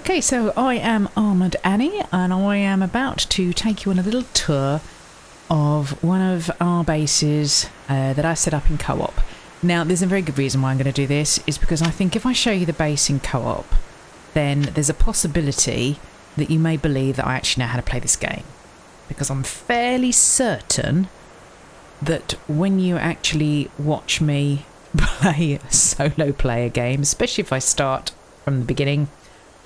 Okay, so I am Armoured Annie, and I am about to take you on a little tour of one of our bases that I set up in co-op. Now, there's a very good reason why I'm going to do this, is because I think if I show you the base in co-op, then there's a possibility that you may believe that I actually know how to play this game. Because I'm fairly certain that when you actually watch me play a solo player game, especially if I start from the beginning,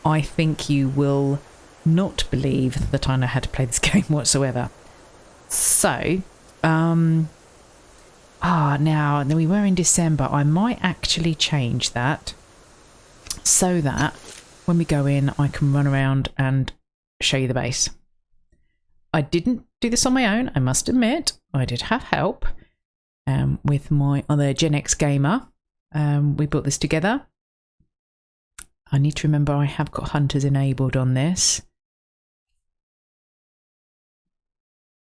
I think you will not believe that I know how to play this game whatsoever. So, now we were in December. I might actually change that so that when we go in, I can run around and show you the base. I didn't do this on my own, I must admit. I did have help with my other Gen X gamer. We built this together. I need to remember I have got hunters enabled on this.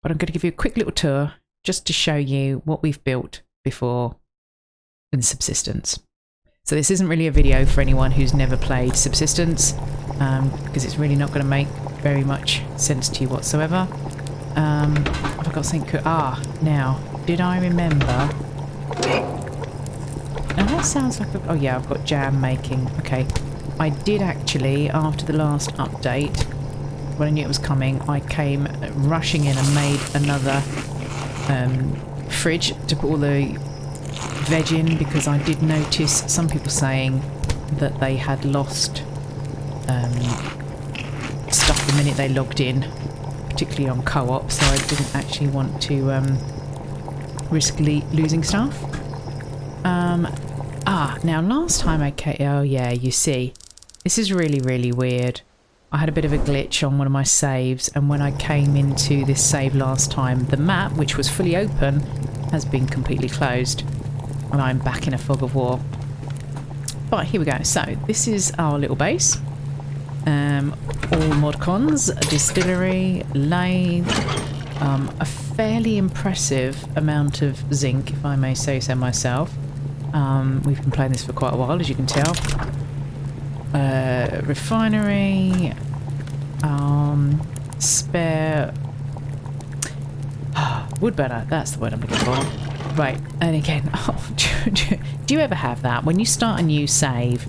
But I'm going to give you a quick little tour just to show you what we've built before in Subsistence. So this isn't really a video for anyone who's never played Subsistence, because it's really not going to make very much sense to you whatsoever. I've got something. Now, did I remember? Now that sounds like oh yeah, I've got jam making. Okay, I did actually, after the last update, when I knew it was coming, I came rushing in and made another fridge to put all the veg in, because I did notice some people saying that they had lost stuff the minute they logged in, particularly on co-op, so I didn't actually want to risk losing stuff. Now last time I came, oh yeah, you see, this is really weird. I had a bit of a glitch on one of my saves, and when I came into this save last time, the map, which was fully open, has been completely closed, and I'm back in a fog of war. But here we go. So this is our little base. All mod cons, a distillery, lathe, a fairly impressive amount of zinc, if I may say so myself. We've been playing this for quite a while, as you can tell. Refinery, spare wood burner, that's the word I'm looking for. Right, and again, do you ever have that when you start a new save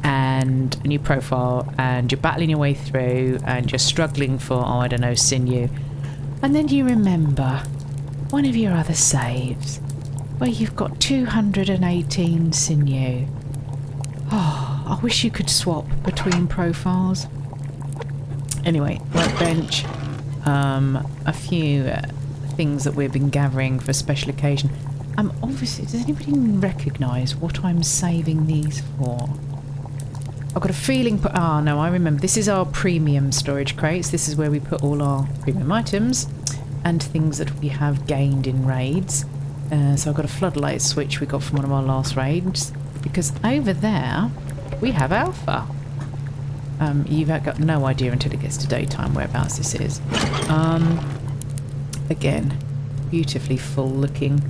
and a new profile and you're battling your way through and you're struggling for, I don't know, sinew, and then you remember one of your other saves where you've got 218 sinew? I wish you could swap between profiles. Anyway, workbench, a few things that we've been gathering for special occasion. Obviously, does anybody recognise what I'm saving these for? I've got a feeling, no, I remember. This is our premium storage crates. This is where we put all our premium items and things that we have gained in raids. So I've got a floodlight switch we got from one of our last raids, because over there we have alpha. You've got no idea until it gets to daytime whereabouts this is. Again, beautifully full looking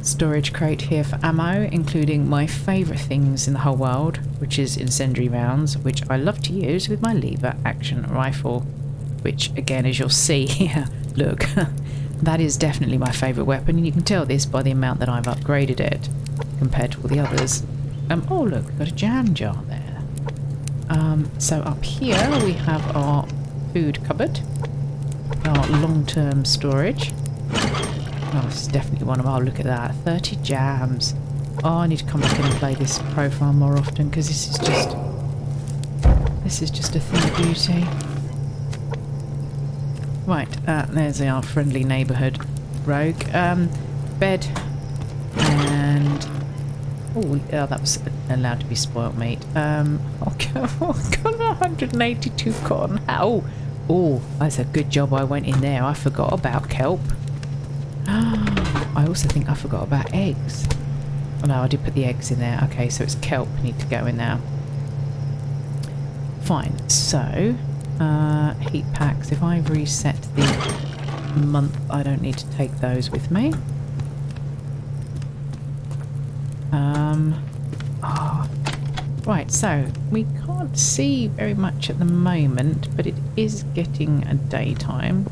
storage crate here for ammo, including my favourite things in the whole world, which is incendiary rounds, which I love to use with my lever action rifle, which again, as you'll see here, look, that is definitely my favourite weapon, and you can tell this by the amount that I've upgraded it compared to all the others. Oh look, we've got a jam jar there. So up here we have our food cupboard, our long-term storage. Oh, this is definitely one of our, look at that, 30 jams. Oh, I need to come back in and play this profile more often, because this is just a thing of beauty. Right, there's our friendly neighbourhood rogue. Bed, and oh, that was allowed to be spoilt meat. Okay, I've got 182 cotton. Oh, that's a good job I went in there. I forgot about kelp. I also think I forgot about eggs. Oh no, I did put the eggs in there. Okay, so it's kelp need to go in there. Fine, so heat packs. If I reset the month, I don't need to take those with me. Right, so we can't see very much at the moment, but it is getting a daytime.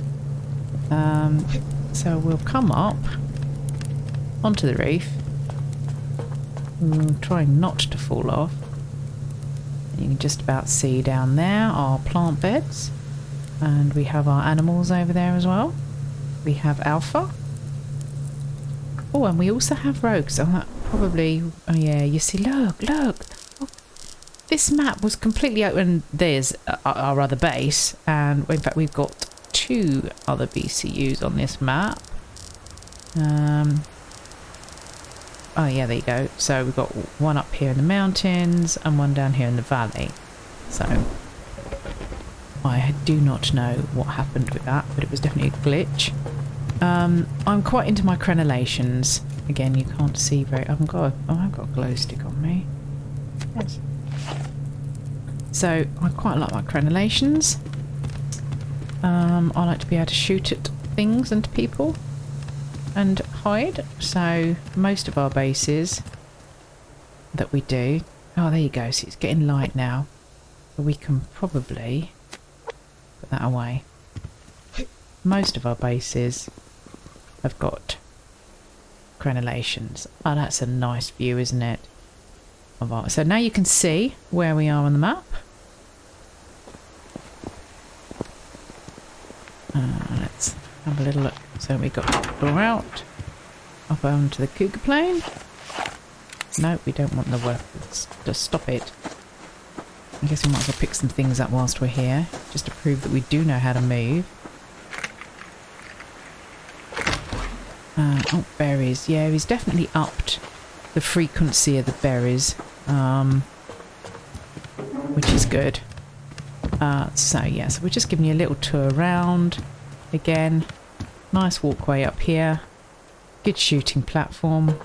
So we'll come up onto the roof. Trying not to fall off. You can just about see down there our plant beds. And we have our animals over there as well. We have Alpha. Oh, and we also have Rogues. Oh, that probably... Oh, yeah, you see, look. Oh, this map was completely open. There's our other base. And, in fact, we've got 2 other BCUs on this map. Oh, yeah, there you go. So we've got one up here in the mountains and one down here in the valley. So... I do not know what happened with that, but it was definitely a glitch. I'm quite into my crenellations. Again, you can't see very... I've got a glow stick on me. Yes. So, I quite like my crenellations. I like to be able to shoot at things and people and hide. So, most of our bases that we do... Oh, there you go. See, it's getting light now. But we can probably... put that away. Most of our bases have got crenellations. Oh, that's a nice view, isn't it? So now you can see where we are on the map. Let's have a little look. So we got the door out. Up onto the cougar plane. No, we don't want the weapons. Just stop it. I guess we might as well pick some things up whilst we're here, just to prove that we do know how to move. Oh, berries. Yeah, he's definitely upped the frequency of the berries, which is good. So we're just giving you a little tour around. Again, nice walkway up here. Good shooting platform.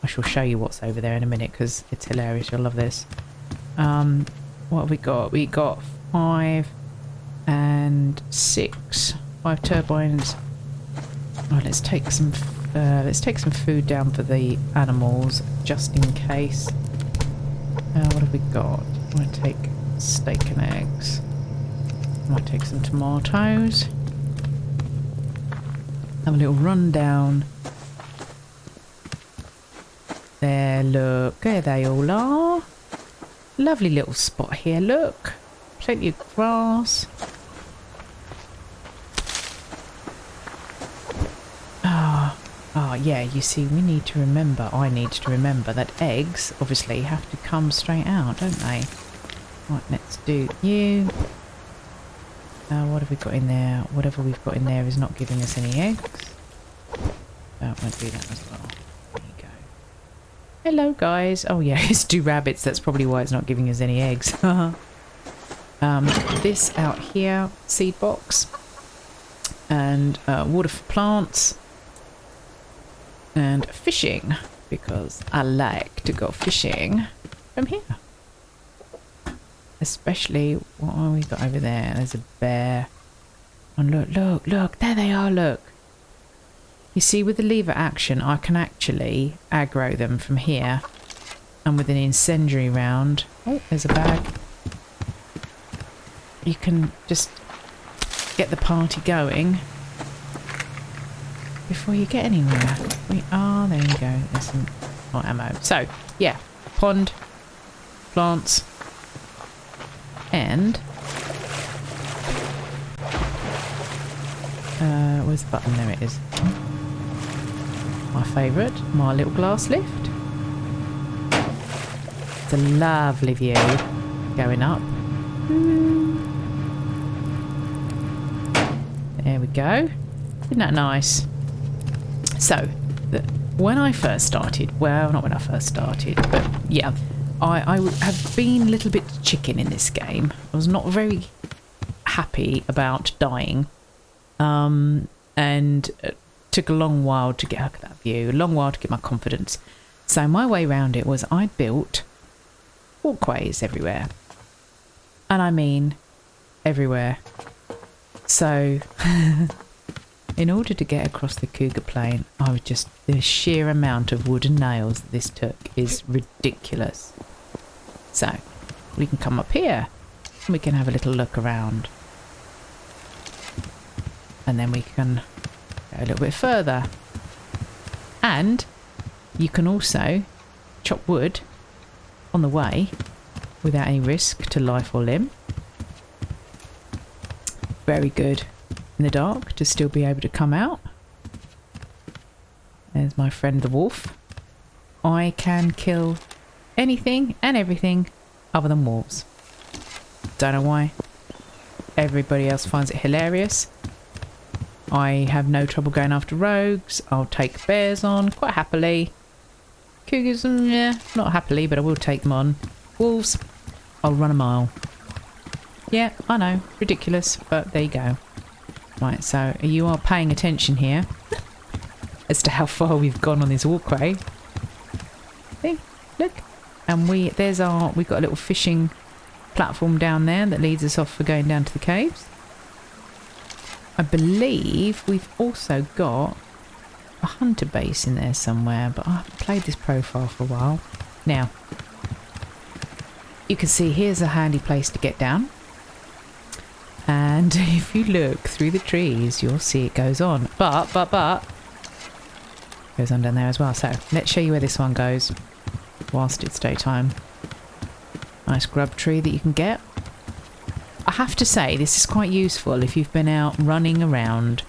I shall show you what's over there in a minute because it's hilarious. You'll love this. What have we got? We got 5 and 6. 5 turbines. Oh, let's take some food down for the animals just in case. What have we got? I want to take steak and eggs. I might take some tomatoes. Have a little run down. There, look. There they all are. Lovely little spot here, look. Plenty of grass. Ah, yeah, you see, I need to remember that eggs obviously have to come straight out, don't they? Right, let's do you. What have we got in there? Whatever we've got in there is not giving us any eggs. I'm going to do that as well. There you go. Hello, guys. Oh, yeah, it's 2 rabbits. That's probably why it's not giving us any eggs. This out here, seed box. And water for plants. And fishing, because I like to go fishing from here. Especially, what have we got over there? There's a bear. And look, there they are, look. You see, with the lever action, I can actually aggro them from here. And with an incendiary round... Oh, there's a bag. You can just get the party going before you get anywhere. There you go. There's some more ammo. So, yeah. Pond. Plants. And... where's the button? There it is. My favourite. My little glass lift. It's a lovely view going up. There we go. Isn't that nice? So, when I first started, well, not when I first started, but yeah, I have been a little bit chicken in this game. I was not very happy about dying, and took a long while to get out of that view, a long while to get my confidence. So my way around it was I built walkways everywhere, and I mean everywhere. So... in order to get across the cougar plain, the sheer amount of wooden nails that this took is ridiculous. So we can come up here and we can have a little look around. And then we can go a little bit further. And you can also chop wood on the way without any risk to life or limb. Very good in the dark to still be able to come out. There's my friend the wolf. I can kill anything and everything other than wolves. Don't know why. Everybody else finds it hilarious. I have no trouble going after rogues. I'll take bears on quite happily. Cougars, yeah, not happily, but I will take them on. Wolves, I'll run a mile. Yeah, I know, ridiculous, but there you go. Right, so you are paying attention here as to how far we've gone on this walkway. See, look, and we've got a little fishing platform down there that leads us off for going down to the caves. I believe we've also got a hunter base in there somewhere, but I haven't played this profile for a while. Now, you can see here's a handy place to get down. And if you look through the trees, you'll see it goes on. But, goes on down there as well. So, let's show you where this one goes whilst it's daytime. Nice grub tree that you can get. I have to say, this is quite useful if you've been out running around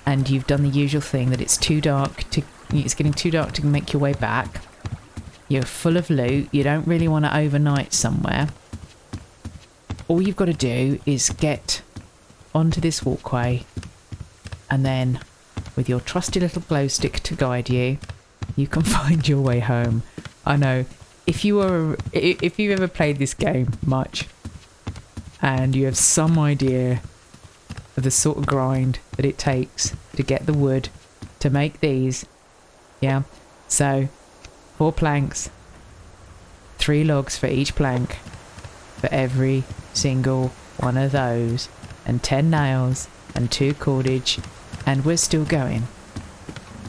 and you've done the usual thing that it's getting too dark to make your way back. You're full of loot. You don't really want to overnight somewhere. All you've got to do is get onto this walkway, and then with your trusty little glow stick to guide you, you can find your way home. I know, if you've ever played this game much and you have some idea of the sort of grind that it takes to get the wood to make these, yeah, so 4 planks, 3 logs for each plank for every single one of those, and 10 nails and 2 cordage, and we're still going.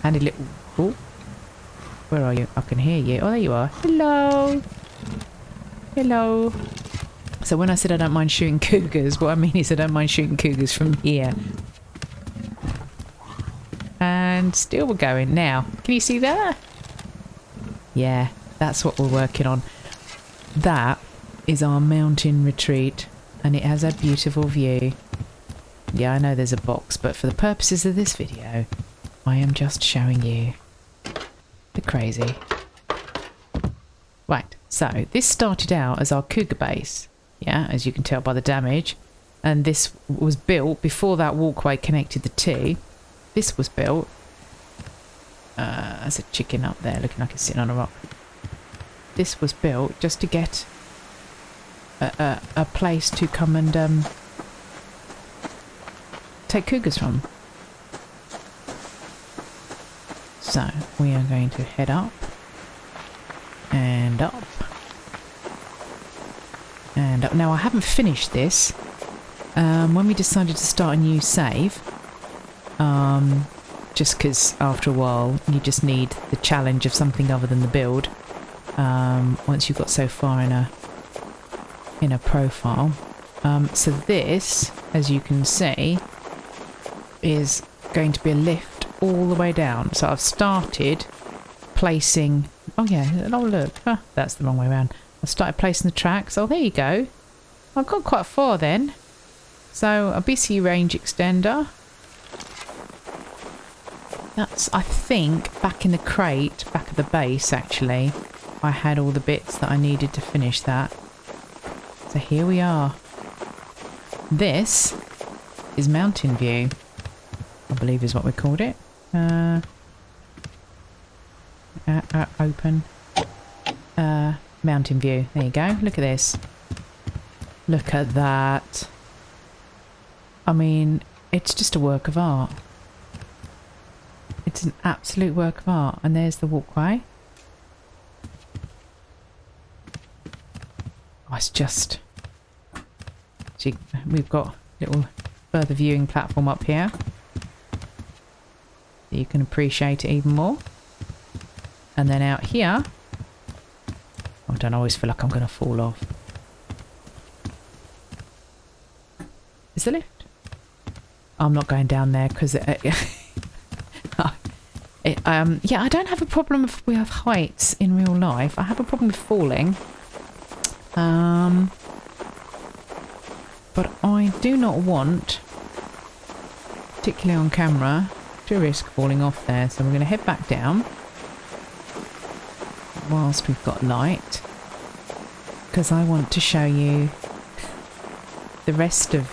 Handy little... Oh, where are you? I can hear you. Oh, there you are. Hello. Hello. So when I said I don't mind shooting cougars, what I mean is I don't mind shooting cougars from here. And still we're going. Now, can you see that? Yeah, that's what we're working on. That is our mountain retreat, and it has a beautiful view. Yeah, I know there's a box, but for the purposes of this video, I am just showing you the crazy. Right, so this started out as our cougar base, yeah, as you can tell by the damage, and this was built before that walkway connected the two. This was built as a chicken up there looking like it's sitting on a rock. This was built just to get a place to come and take cougars from. So we are going to head up and up and up. Now I haven't finished this. When we decided to start a new save, just because after a while you just need the challenge of something other than the build. Once you've got so far in a profile. So this, as you can see, is going to be a lift all the way down. So I've started placing... Oh yeah, oh look, that's the wrong way around. I started placing the tracks. Oh, there you go. I've got quite far then. So a BC range extender. That's, I think, back in the crate, back at the base actually, I had all the bits that I needed to finish that. So here we are. This is Mountain View, I believe is what we called it. Open. Mountain View. There you go. Look at this. Look at that. I mean, it's just a work of art. It's an absolute work of art. And there's the walkway. Oh, it's just... See, we've got a little further viewing platform up here. So you can appreciate it even more. And then out here... I don't always feel like I'm going to fall off. Is the lift? I'm not going down there because yeah, I don't have a problem with heights in real life. I have a problem with falling. But I do not want, particularly on camera, to risk falling off there. So we're going to head back down whilst we've got light, because I want to show you the rest of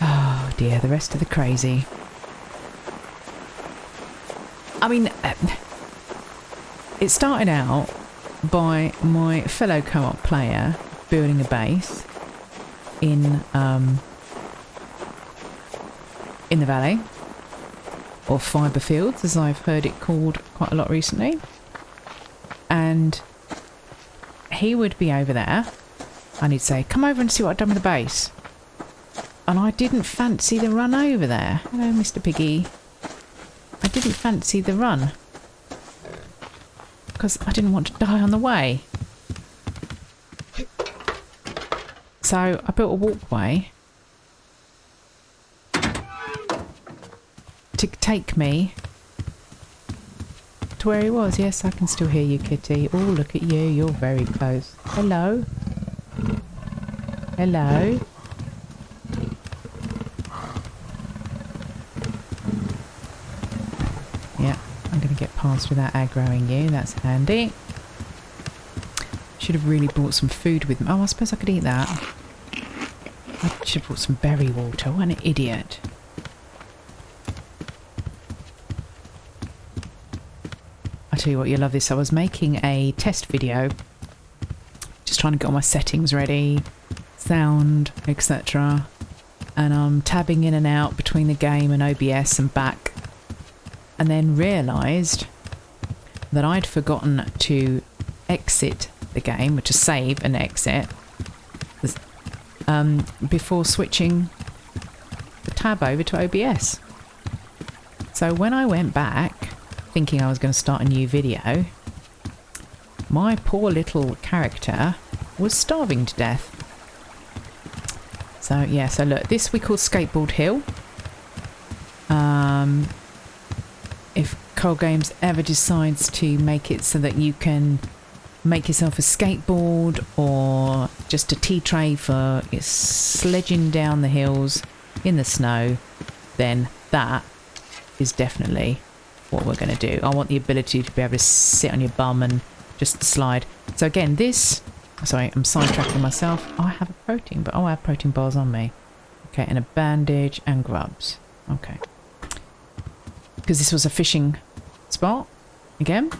oh dear, the rest of the crazy. I mean, it started out by my fellow co-op player building a base in the valley, or fibre fields as I've heard it called quite a lot recently, and he would be over there and he'd say, come over and see what I've done with the base, and I didn't fancy the run over there. Hello Mr. Piggy. I didn't fancy the run because I didn't want to die on the way. So I built a walkway to take me to where he was. Yes, I can still hear you, kitty. Oh, look at you. You're very close. Hello. Hello. Yeah, I'm going to get past without aggroing you. That's handy. Should have really brought some food with me. Oh, I suppose I could eat that. I should have brought some berry water. What an idiot. I tell you what, you love this. I was making a test video, just trying to get all my settings ready, sound, etc. And I'm tabbing in and out between the game and OBS and back, and then realised that I'd forgotten to exit the game, which is save and exit, before switching the tab over to OBS. So when I went back thinking I was going to start a new video, my poor little character was starving to death. So yeah, so look, this we call Skateboard Hill. If Coral Games ever decides to make it so that you can make yourself a skateboard or just a tea tray for sledging down the hills in the snow, then that is definitely what we're going to do. I want the ability to be able to sit on your bum and just slide. So again, this, sorry, I'm sidetracking myself. I have a protein, but I have protein bars on me. Okay, and a bandage and grubs. Okay. Because this was a fishing spot, again.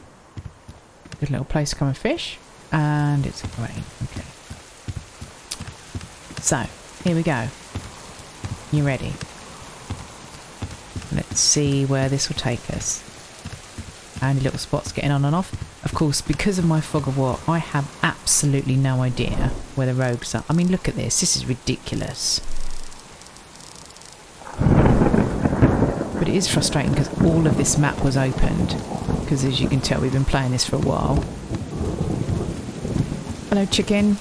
Good little place to come and fish. And it's rain. Okay. So, here we go. You ready? Let's see where this will take us. And little spots getting on and off. Of course, because of my fog of war, I have absolutely no idea where the roads are. I mean, look at this. This is ridiculous. But it is frustrating because all of this map was opened. Because as you can tell, we've been playing this for a while. Hello, chicken.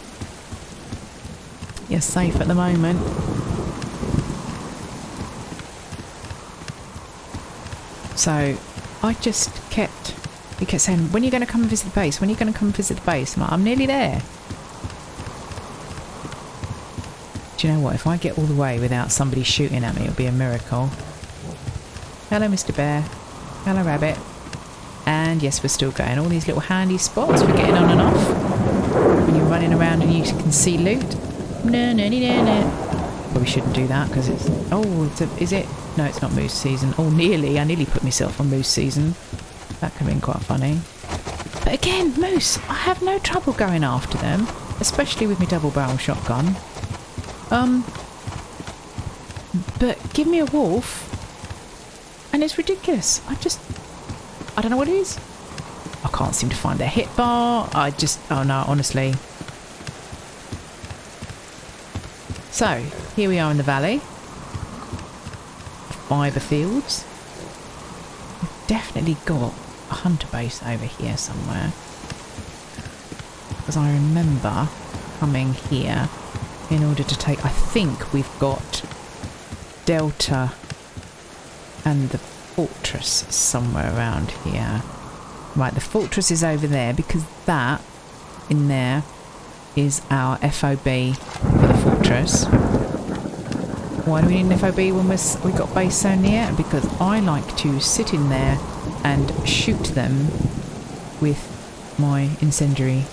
You're safe at the moment. So, I just kept... He kept saying, when are you going to come and visit the base? When are you going to come and visit the base? I'm like, I'm nearly there. Do you know what? If I get all the way without somebody shooting at me, it'll be a miracle. Hello, Mr. Bear. Hello, Rabbit. And yes, we're still going. All these little handy spots for getting on and off. When you're running around and you can see loot. No. Probably shouldn't do that because it's... Oh, is it? No, it's not moose season. Oh, nearly. I nearly put myself on moose season. That could have been quite funny. But again, moose. I have no trouble going after them. Especially with my double barrel shotgun. But give me a wolf. And it's ridiculous. I don't know what it is. I can't seem to find their hit bar. Oh no, honestly. So, here we are in the valley. Fibre fields. We've definitely got a hunter base over here somewhere. Because I remember coming here in order to take... I think we've got Delta and the fortress somewhere around here. Right, the fortress is over there because that in there is our FOB for the fortress. Why do we need an FOB when we've got base so near? Because I like to sit in there and shoot them with my incendiary.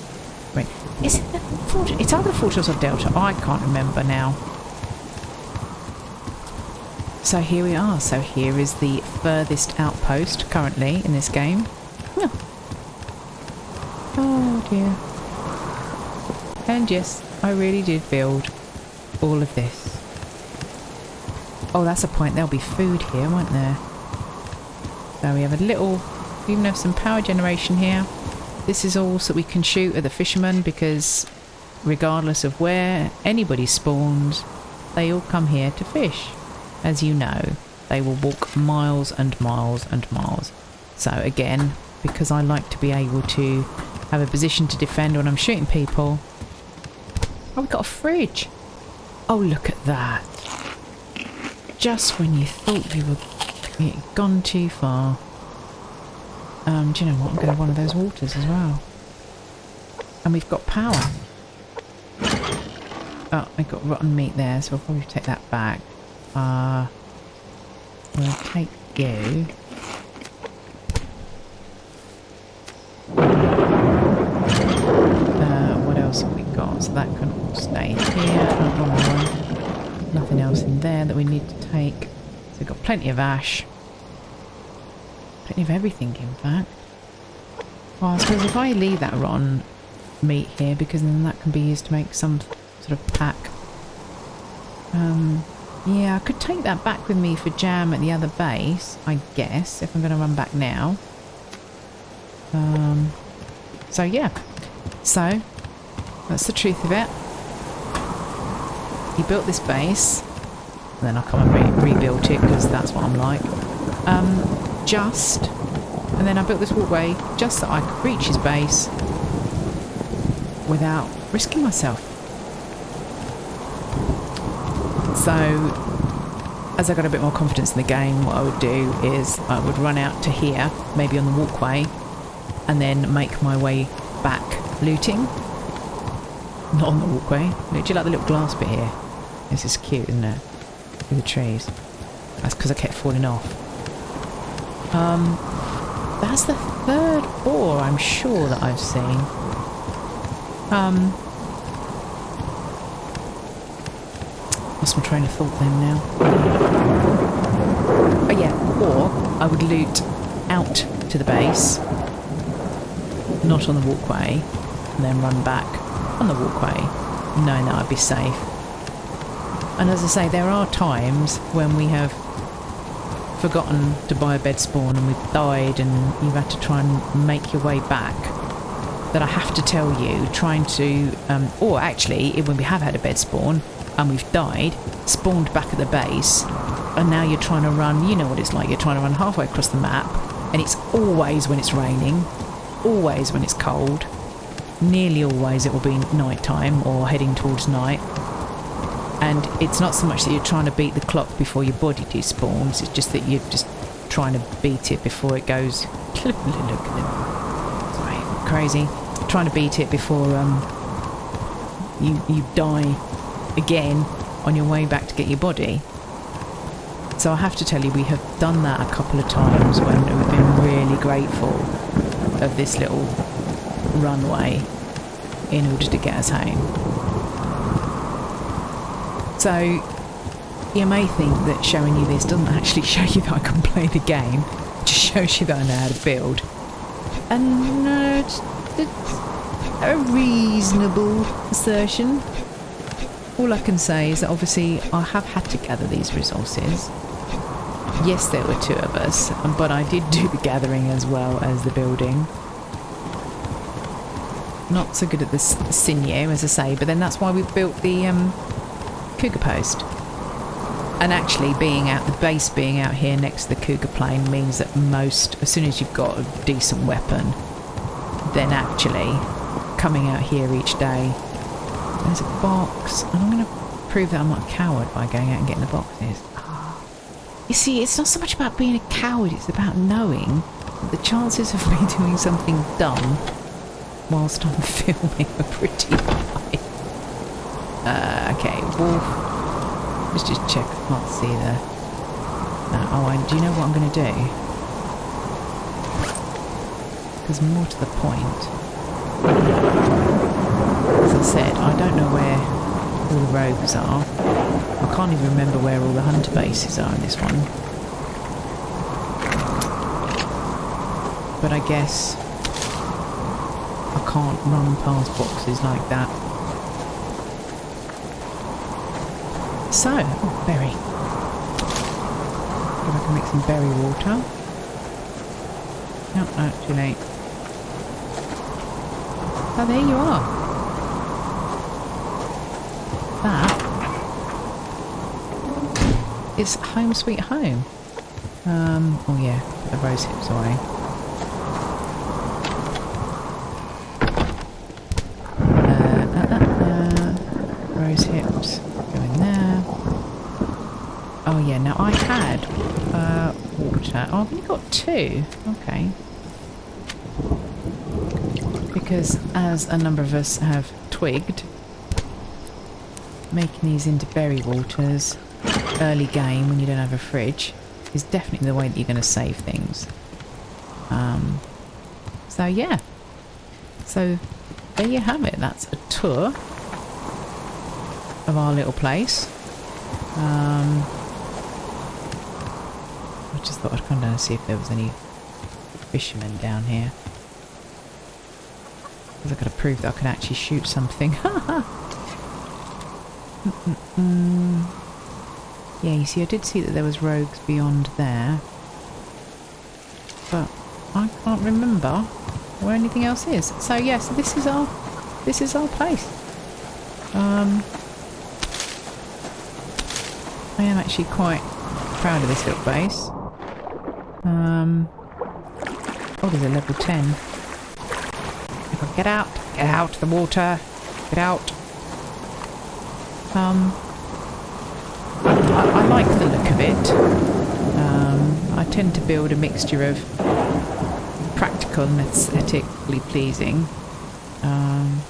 Right. Is it the fortress? It's either the fortress or Delta. I can't remember now. So here we are. So here is the furthest outpost currently in this game. Oh, oh dear. And yes, I really did build all of this. Oh, that's a point. There'll be food here, won't there? So we have a little... We even have some power generation here. This is all so we can shoot at the fishermen because regardless of where anybody spawns, they all come here to fish. As you know, they will walk miles and miles and miles. So again, because I like to be able to have a position to defend when I'm shooting people... Oh, we've got a fridge. Oh, look at that. Just when you thought you were gone too far. Do you know what? I'm going to have one of those waters as well. And we've got power. Oh, I got rotten meat there, so we'll probably take that back. We'll take you. What else have we got? So that can all stay here. Nothing else in there that we need to take. So we've got plenty of ash. Plenty of everything, in fact. Well, I suppose if I leave that rotten meat here, because then that can be used to make some sort of pack. Yeah, I could take that back with me for jam at the other base, I guess, if I'm going to run back now. So yeah. So, that's the truth of it. He built this base, and then I come and rebuilt it, because that's what I'm like. And then I built this walkway just so I could reach his base without risking myself. So, as I got a bit more confidence in the game, what I would do is I would run out to here, maybe on the walkway, and then make my way back looting. Not on the walkway. Do you like the little glass bit here? This is cute, isn't it? With the trees. That's because I kept falling off. That's the third ore, I'm sure, that I've seen. Lost my train of thought then now. Oh yeah, or I would loot out to the base, not on the walkway, and then run back on the walkway, knowing that I'd be safe. And as I say, there are times when we have forgotten to buy a bed spawn and we've died and you've had to try and make your way back, that I have to tell you, trying to, or actually, when we have had a bed spawn and we've died, spawned back at the base, and now you're trying to run, you know what it's like, you're trying to run halfway across the map, and it's always when it's raining, always when it's cold, nearly always it will be night time or heading towards night. And it's not so much that you're trying to beat the clock before your body despawns, it's just that you're just trying to beat it before it goes... Look at them. Sorry, crazy. Trying to beat it before you die again on your way back to get your body. So I have to tell you, we have done that a couple of times when we've been really grateful of this little runway in order to get us home. So, you may think that showing you this doesn't actually show you that I can play the game, it just shows you that I know how to build. And it's a reasonable assertion. All I can say is that obviously I have had to gather these resources. Yes, there were two of us, but I did do the gathering as well as the building. Not so good at the sinew, as I say, but then that's why we built the cougar post. And actually being out, the base being out here next to the cougar plane means that as soon as you've got a decent weapon, then actually coming out here each day. There's a box, and I'm going to prove that I'm not a coward by going out and getting the boxes. Oh. You see, it's not so much about being a coward, it's about knowing that the chances of me doing something dumb whilst I'm filming are pretty high. Okay, wolf. Let's just check. I can't see the... No, do you know what I'm going to do? Because more to the point, as I said, I don't know where all the rogues are. I can't even remember where all the hunter bases are in this one. But I guess I can't run past boxes like that. So, oh, berry. If I can make some berry water. No, no, too late. Oh, there you are. That is home sweet home. Oh yeah, put the rose hips away. Rose hips go in there. Oh yeah, now I had water. Oh, I've only got 2. Okay. Because as a number of us have twigged, making these into berry waters early game when you don't have a fridge is definitely the way that you're going to save things. So yeah. So there you have it. That's a tour of our little place. I just thought I'd come down and see if there was any fishermen down here. Because I've got to prove that I can actually shoot something. Yeah, you see, I did see that there was rogues beyond there. But I can't remember where anything else is. So yes, this is our place. I am actually quite proud of this little base. Oh, there's a level 10. If I get out the water, get out. I like the look of it. I tend to build a mixture of practical and aesthetically pleasing. And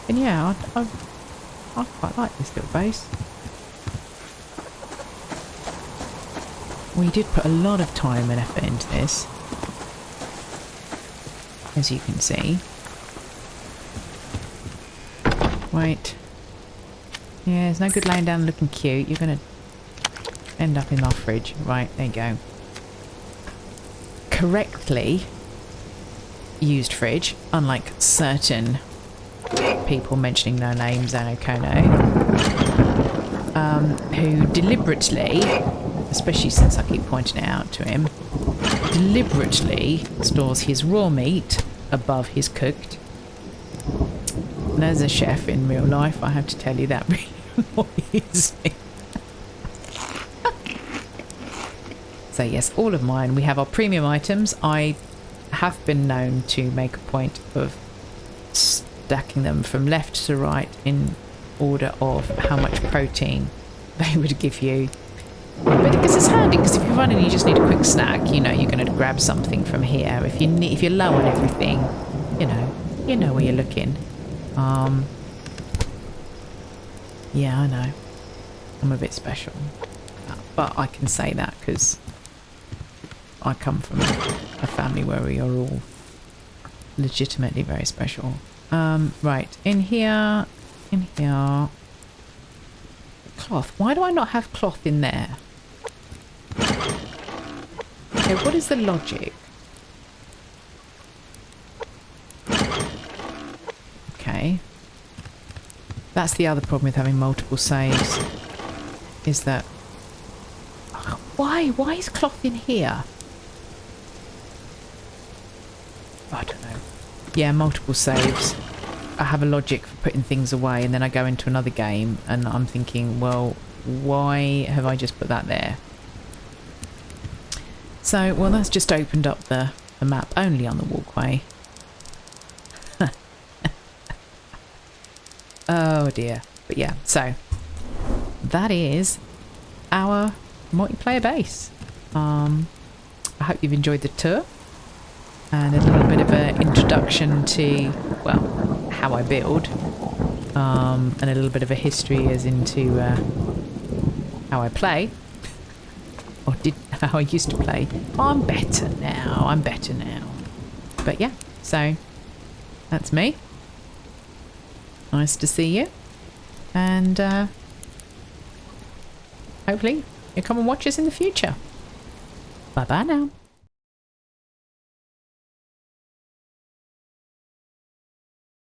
yeah, I quite like this little base. We did put a lot of time and effort into this, as you can see. Wait. Yeah, it's no good laying down looking cute. You're going to end up in our fridge. Right, there you go. Correctly used fridge, unlike certain people mentioning no names, Kono, who deliberately, especially since I keep pointing it out to him, deliberately stores his raw meat above his cooked. And as a chef in real life, I have to tell you that really annoys me. So yes, all of mine. We have our premium items. I have been known to make a point of stacking them from left to right in order of how much protein they would give you. But because it's handy, because if you're running, you just need a quick snack. You know, you're going to grab something from here. If you're low on everything, you know where you're looking. Yeah, I know. I'm a bit special. But I can say that because I come from a family where we are all legitimately very special. Right, in here. Cloth. Why do I not have cloth in there? Okay, what is the logic? Okay. That's the other problem with having multiple saves. Is that... Why? Why is cloth in here? I don't know. Yeah, multiple saves. I have a logic for putting things away and then I go into another game and I'm thinking, well, why have I just put that there? So, well, that's just opened up the map only on the walkway. Oh dear. But yeah, so that is our multiplayer base. I hope you've enjoyed the tour and a little bit of an introduction to, well, how I build, and a little bit of a history as into how I play, or how I used to play. I'm better now. But yeah, so that's me. Nice to see you, and hopefully you'll come and watch us in the future. Bye bye now.